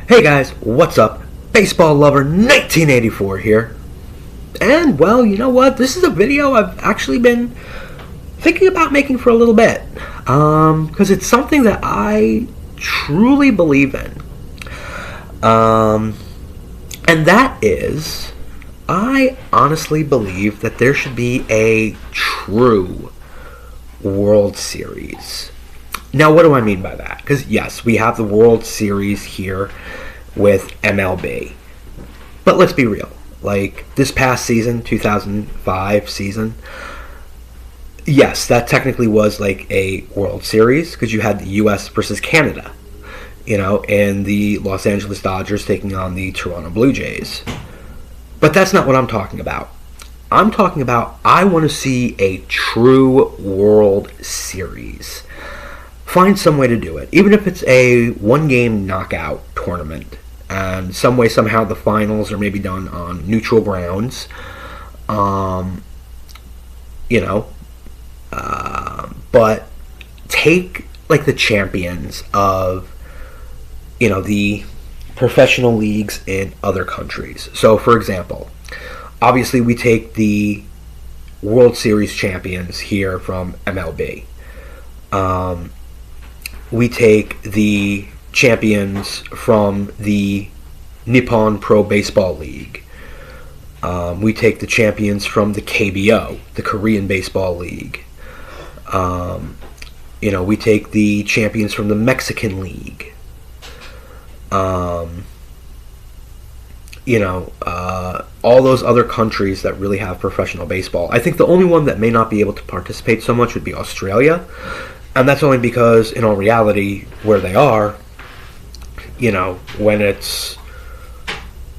Hey guys, what's up? Baseball Lover 1984 here. And, well, you know what? This is a video I've actually been thinking about making for a little bit. Because it's something that I truly believe in. And that is, I honestly believe that there should be a true World Series. Now, what do I mean by that? Because, yes, we have the World Series here with MLB. But let's be real. Like, this past season, 2005 season, yes, that technically was like a World Series because you had the U.S. versus Canada, and the Los Angeles Dodgers taking on the Toronto Blue Jays. But that's not what I'm talking about. I'm talking about I want to see a true World Series. Find some way to do it, even if it's a one-game knockout tournament, and some way, somehow, the finals are maybe done on neutral grounds. But take like the champions of, the professional leagues in other countries. So, for example, obviously we take the World Series champions here from MLB. We take the champions from the Nippon Pro Baseball League. We take the champions from the KBO, the Korean Baseball League. We take the champions from the Mexican League. All those other countries that really have professional baseball. I think the only one that may not be able to participate so much would be Australia. And that's only because, in all reality, where they are, when it's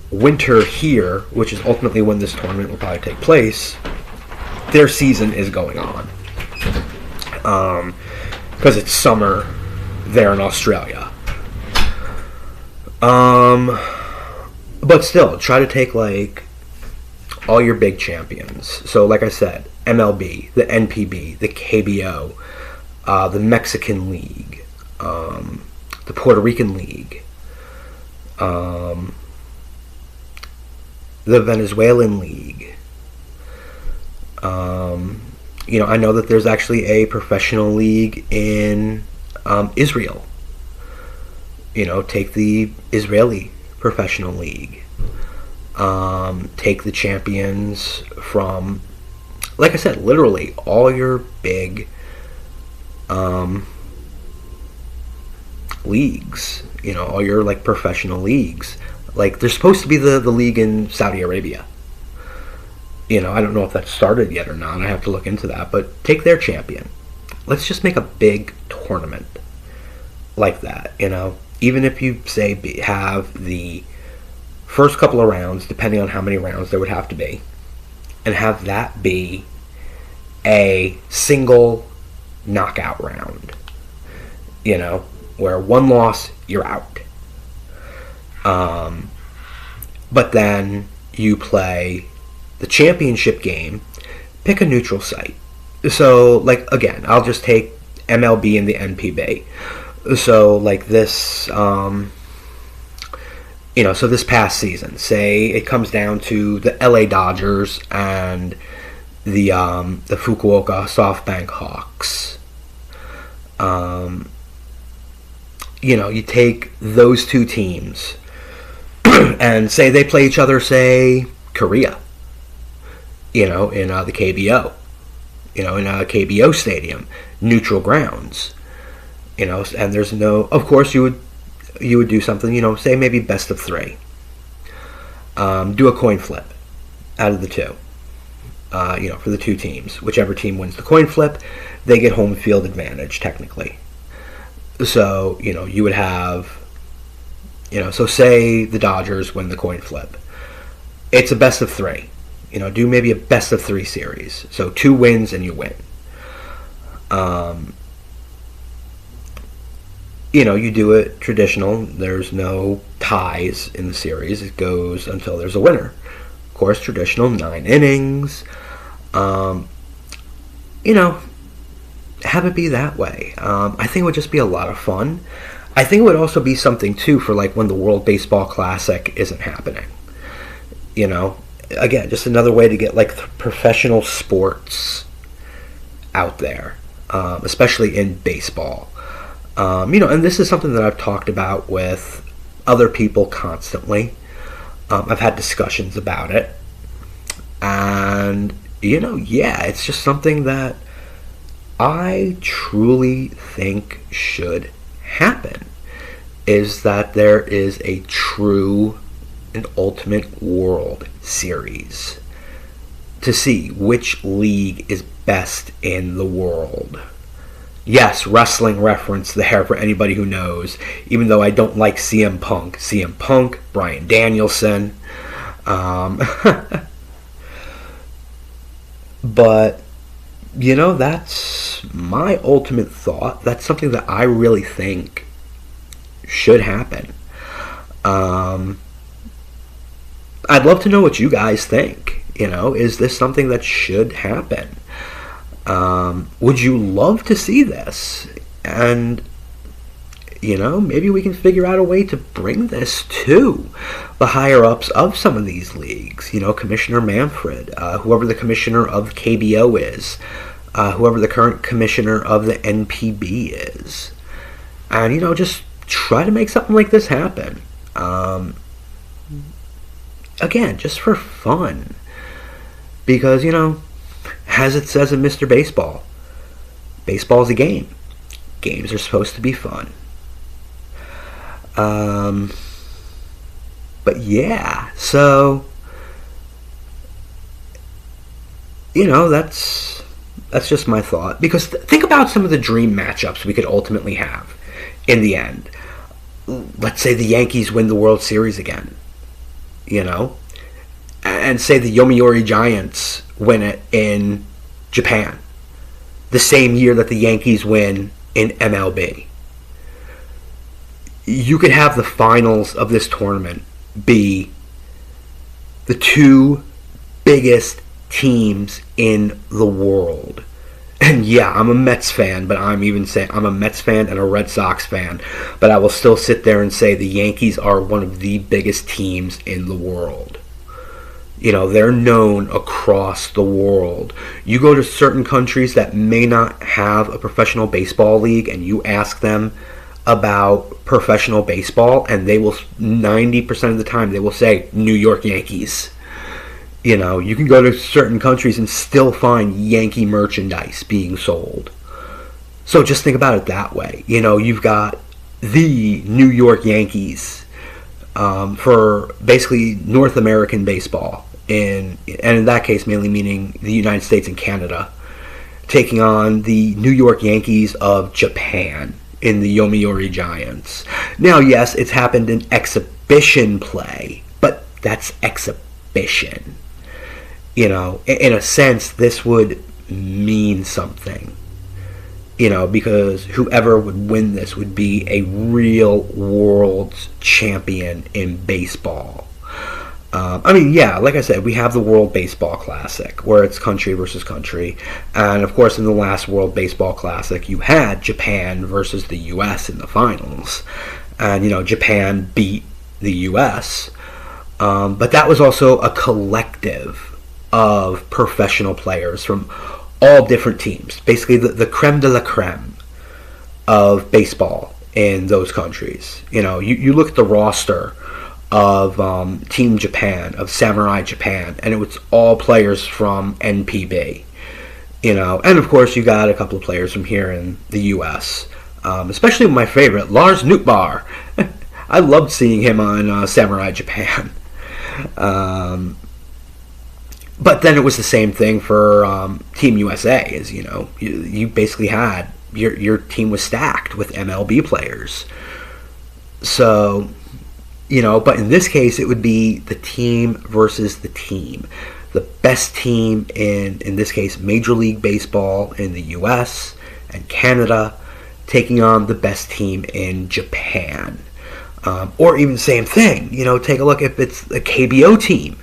winter here, which is ultimately when this tournament will probably take place, their season is going on. Because it's summer there in Australia. But still, try to take, like, all your big champions. So, like I said, MLB, the NPB, the KBO, the Mexican League, the Puerto Rican League, the Venezuelan League. I know that there's actually a professional league in Israel. Take the Israeli professional league. Take the champions from, like I said, literally all your big leagues, all your like professional leagues. Like there's supposed to be the league in Saudi Arabia. I don't know if that started yet or not. I have to look into that. But take their champion. Let's just make a big tournament like that. Even if you say have the first couple of rounds, depending on how many rounds there would have to be, and have that be a single knockout round, where one loss, you're out. But then you play the championship game, pick a neutral site. So, like, again, I'll just take MLB and the NPB. So, like this, so this past season, say it comes down to the LA Dodgers and the Fukuoka SoftBank Hawks. You take those two teams and say they play each other, say, Korea, in the KBO, in a KBO stadium, neutral grounds, and there's no, of course you would do something, say maybe best of three. Do a coin flip out of the two. For the two teams. Whichever team wins the coin flip, they get home field advantage, technically. So, you would have, so say the Dodgers win the coin flip. It's a best of three. Do maybe a best of three series. So 2 wins and you win. You do it traditional. There's no ties in the series. It goes until there's a winner. Of course, traditional 9 innings. Have it be that way. I think it would just be a lot of fun. I think it would also be something too for like when the World Baseball Classic isn't happening. You know, again, just another way to get like professional sports out there, especially in baseball. And this is something that I've talked about with other people constantly. I've had discussions about it. And, it's just something that I truly think should happen. Is that there is a true and ultimate World Series to see which league is best in the world. Yes, wrestling reference there for anybody who knows, even though I don't like CM Punk. CM Punk, Bryan Danielson. But, that's my ultimate thought. That's something that I really think should happen. I'd love to know what you guys think. Is this something that should happen? Would you love to see this? And, maybe we can figure out a way to bring this to the higher-ups of some of these leagues. Commissioner Manfred, whoever the commissioner of KBO is, whoever the current commissioner of the NPB is. And, just try to make something like this happen. Again, just for fun. Because, as it says in Mr. Baseball, baseball's a game. Games are supposed to be fun. But yeah, so, that's just my thought. Because think about some of the dream matchups we could ultimately have in the end. Let's say the Yankees win the World Series again. And say the Yomiuri Giants win it in Japan the same year that the Yankees win in MLB. You could have the finals of this tournament be the two biggest teams in the world. And yeah, I'm a Mets fan, but I'm even saying I'm a Mets fan and a Red Sox fan, but I will still sit there and say the Yankees are one of the biggest teams in the world. They're known across the world. You go to certain countries that may not have a professional baseball league and you ask them about professional baseball and they will, 90% of the time, they will say New York Yankees. You can go to certain countries and still find Yankee merchandise being sold. So just think about it that way. You've got the New York Yankees for basically North American baseball, and in that case mainly meaning the United States and Canada, taking on the New York Yankees of Japan in the Yomiuri Giants. Now, yes, it's happened in exhibition play, but that's exhibition. In a sense, this would mean something. Because whoever would win this would be a real world champion in baseball. Like I said, we have the World Baseball Classic, where it's country versus country. And, of course, in the last World Baseball Classic, you had Japan versus the U.S. in the finals. And, Japan beat the U.S. But that was also a collective of professional players from all different teams. Basically, the creme de la creme of baseball in those countries. You look at the roster of Team Japan, of Samurai Japan, and it was all players from NPB. And of course you got a couple of players from here in the U.S., especially my favorite, Lars Nootbaar. I loved seeing him on Samurai Japan. But then it was the same thing for Team USA, as you basically had your team was stacked with MLB players. So, but in this case it would be the team versus the team. The best team in this case Major League Baseball in the US and Canada taking on the best team in Japan. Or even same thing, take a look if it's a KBO team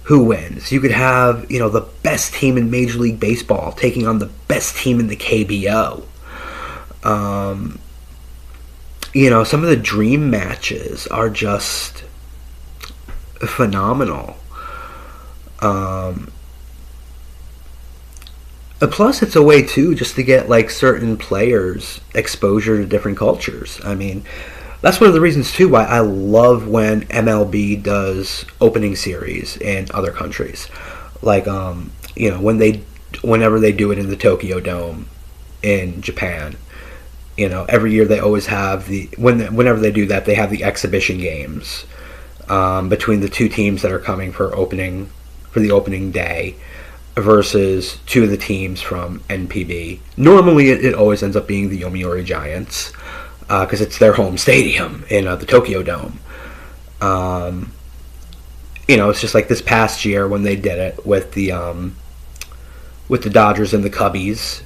who wins. You could have, the best team in Major League Baseball taking on the best team in the KBO. some of the dream matches are just phenomenal. Plus, it's a way too just to get like certain players exposure to different cultures. I mean, that's one of the reasons too why I love when MLB does opening series in other countries. Like, whenever they do it in the Tokyo Dome in Japan, every year they always have whenever they do that, they have the exhibition games between the two teams that are coming for the opening day versus two of the teams from NPB. Normally, it always ends up being the Yomiuri Giants because it's their home stadium in the Tokyo Dome. It's just like this past year when they did it with the Dodgers and the Cubbies.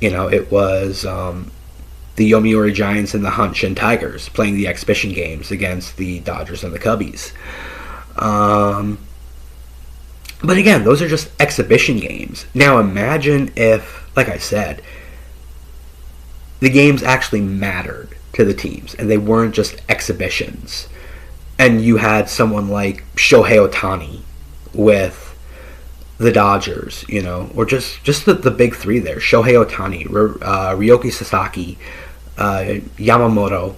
It was the Yomiuri Giants and the Hanshin Tigers playing the exhibition games against the Dodgers and the Cubbies. But again, those are just exhibition games. Now imagine if, like I said, the games actually mattered to the teams and they weren't just exhibitions. And you had someone like Shohei Ohtani with the Dodgers, or just the big three there. Shohei Ohtani, Ryoki Sasaki, Yamamoto,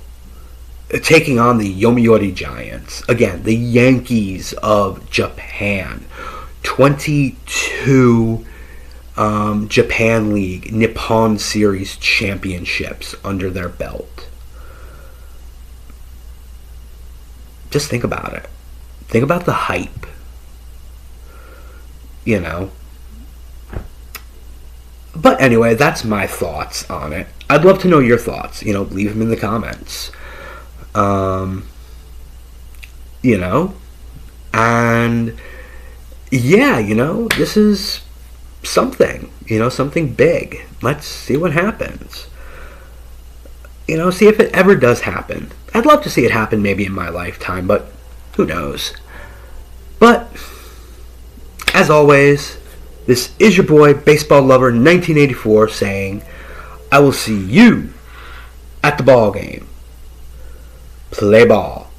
taking on the Yomiuri Giants. Again, the Yankees of Japan. 22 Japan League Nippon Series championships under their belt. Just think about it. Think about the hype. But anyway, that's my thoughts on it. I'd love to know your thoughts. Leave them in the comments. And yeah, this is something, something big. Let's see what happens. See if it ever does happen. I'd love to see it happen maybe in my lifetime, but who knows. But, as always, this is your boy, Baseball Lover 1984, saying, I will see you at the ball game. Play ball.